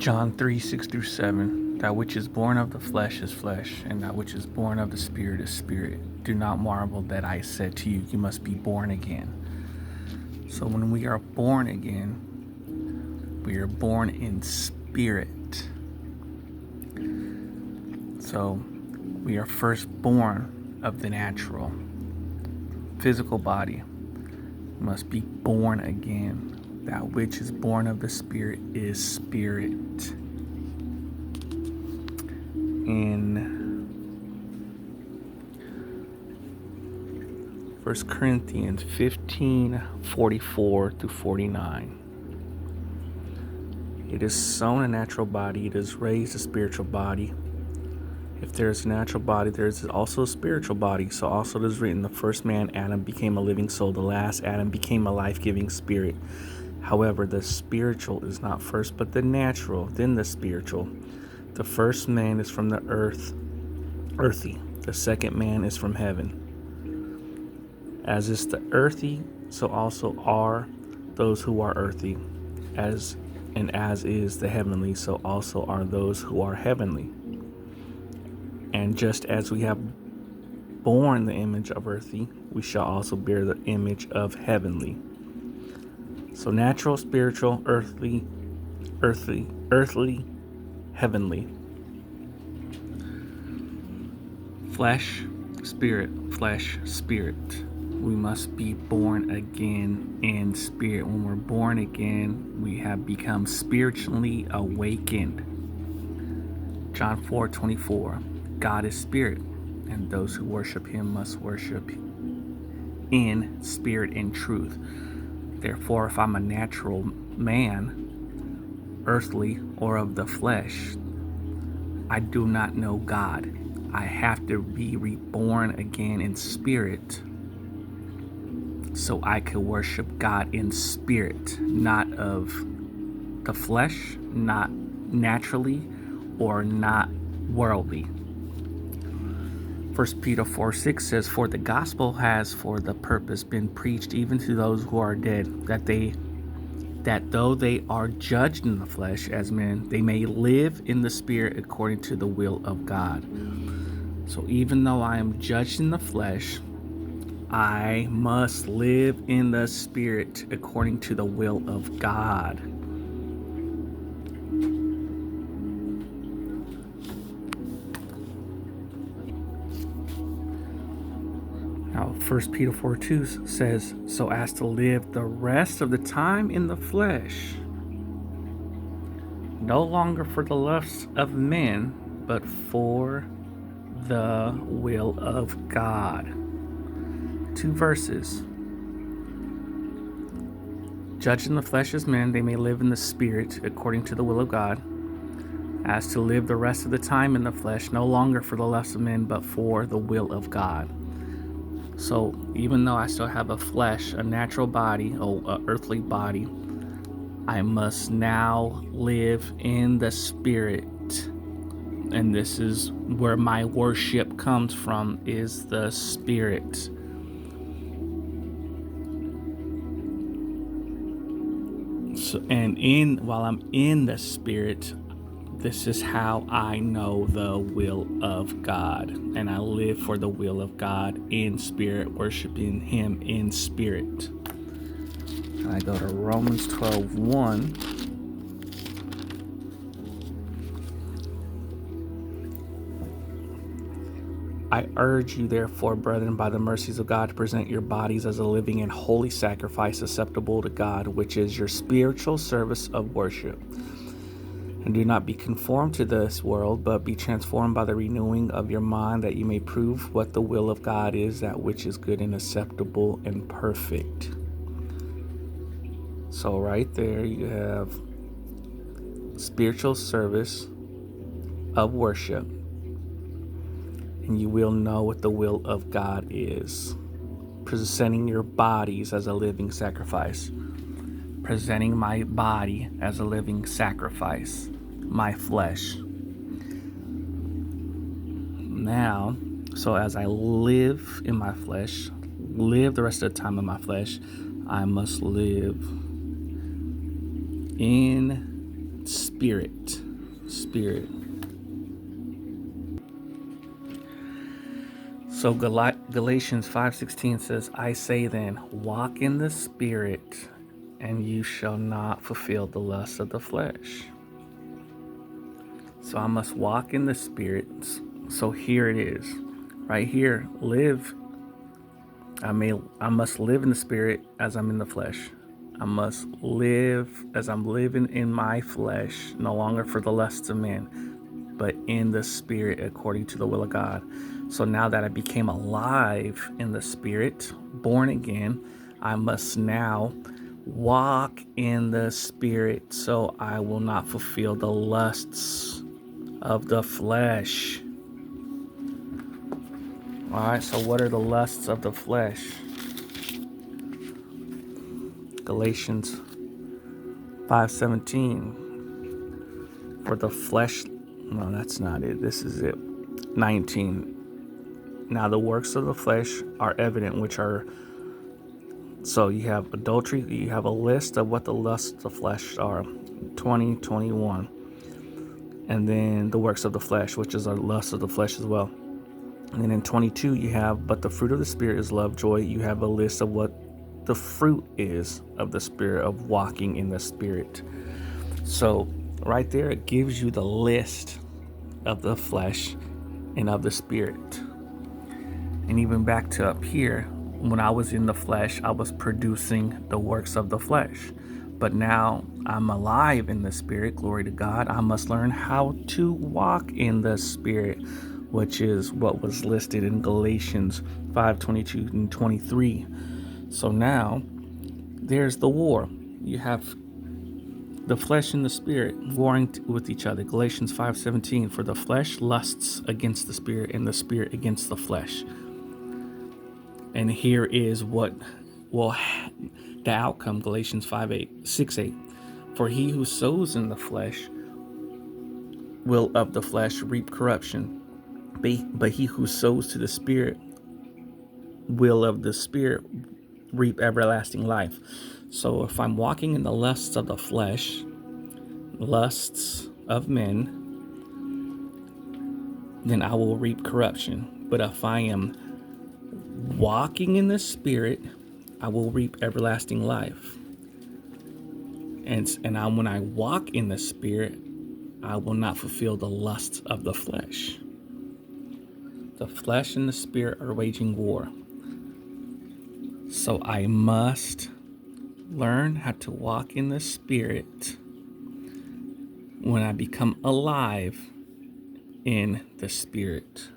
John 3, 6 through 7. That which is born of the flesh is flesh, and that which is born of the spirit is spirit. Do not marvel that I said to you, you must be born again. So when we are born again, we are born in spirit. So we are first born of the natural, physical body. We must be born again. That which is born of the spirit is spirit. In 1 Corinthians 15:44 through 49. It is sown a natural body, it is raised a spiritual body. If there is a natural body, there is also a spiritual body. So also it is written, the first man, Adam, became a living soul. The last Adam became a life-giving spirit. However, the spiritual is not first, but the natural, then the spiritual. The first man is from the earthy. The second man is from heaven. As is the earthy, so also are those who are earthy. As is the heavenly, so also are those who are heavenly. And just as we have borne the image of earthy, we shall also bear the image of heavenly. So natural, spiritual, earthly, heavenly. Flesh, spirit. We must be born again in spirit. When we're born again, we have become spiritually awakened. John 4:24. God is spirit, and those who worship him must worship in spirit and truth. Therefore, if I'm a natural man, earthly or of the flesh, I do not know God. I have to be reborn again in spirit so I can worship God in spirit, not of the flesh, not naturally, or not worldly. 1 Peter 4:6 says, for the gospel has for the purpose been preached even to those who are dead, that though they are judged in the flesh as men, they may live in the spirit according to the will of God. So even though I am judged in the flesh, I must live in the spirit according to the will of God. Now, 1 Peter 4:2 says, so as to live the rest of the time in the flesh, no longer for the lusts of men, but for the will of God. 2 verses. Judged in the flesh as men, they may live in the spirit according to the will of God. As to live the rest of the time in the flesh, no longer for the lusts of men, but for the will of God. So even though I still have a flesh, a natural body, an earthly body, I must now live in the spirit. And this is where my worship comes from, is the spirit. So, while I'm in the spirit, this is how I know the will of God. And I live for the will of God in spirit, worshiping him in spirit. And I go to Romans 12:1. I urge you, therefore, brethren, by the mercies of God, to present your bodies as a living and holy sacrifice acceptable to God, which is your spiritual service of worship. And do not be conformed to this world, but be transformed by the renewing of your mind, that you may prove what the will of God is, that which is good and acceptable and perfect. So right there you have spiritual service of worship. And you will know what the will of God is. Presenting your bodies as a living sacrifice. Presenting my body as a living sacrifice. My flesh. Now, so as I live in my flesh, live the rest of the time in my flesh, I must live in spirit. spirit. Spirit. So Galatians 5:16 says, I say then, walk in the spirit, and you shall not fulfill the lust of the flesh. So I must walk in the spirit. So here it is. Right here, I must live in the spirit as I'm in the flesh. I must live as I'm living in my flesh, no longer for the lusts of men, but in the spirit according to the will of God. So now that I became alive in the spirit, born again, I must now walk in the spirit so I will not fulfill the lusts of the flesh. All right, so what are the lusts of the flesh? Galatians 5:17. For the flesh, no, that's not it. This is it. 19. Now the works of the flesh are evident, which are, so you have adultery, you have a list of what the lusts of the flesh are. 20, 21. And then the works of the flesh, which is a lust of the flesh as well. And then in 22, you have, but the fruit of the Spirit is love, joy. You have a list of what the fruit is of the Spirit, of walking in the Spirit. So right there, it gives you the list of the flesh and of the Spirit. And even back to up here, when I was in the flesh, I was producing the works of the flesh. But now I'm alive in the Spirit, glory to God. I must learn how to walk in the Spirit, which is what was listed in Galatians 5:22 and 23. So now there's the war. You have the flesh and the spirit warring with each other. Galatians 5:17, for the flesh lusts against the spirit and the spirit against the flesh. And here is what will the outcome. Galatians 6:8. For he who sows in the flesh will of the flesh reap corruption, but he who sows to the spirit will of the spirit reap everlasting life. So if I'm walking in the lusts of the flesh, lusts of men, then I will reap corruption. But if I am walking in the Spirit, I will reap everlasting life. And when I walk in the Spirit, I will not fulfill the lusts of the flesh. The flesh and the Spirit are waging war. So I must learn how to walk in the Spirit when I become alive in the Spirit.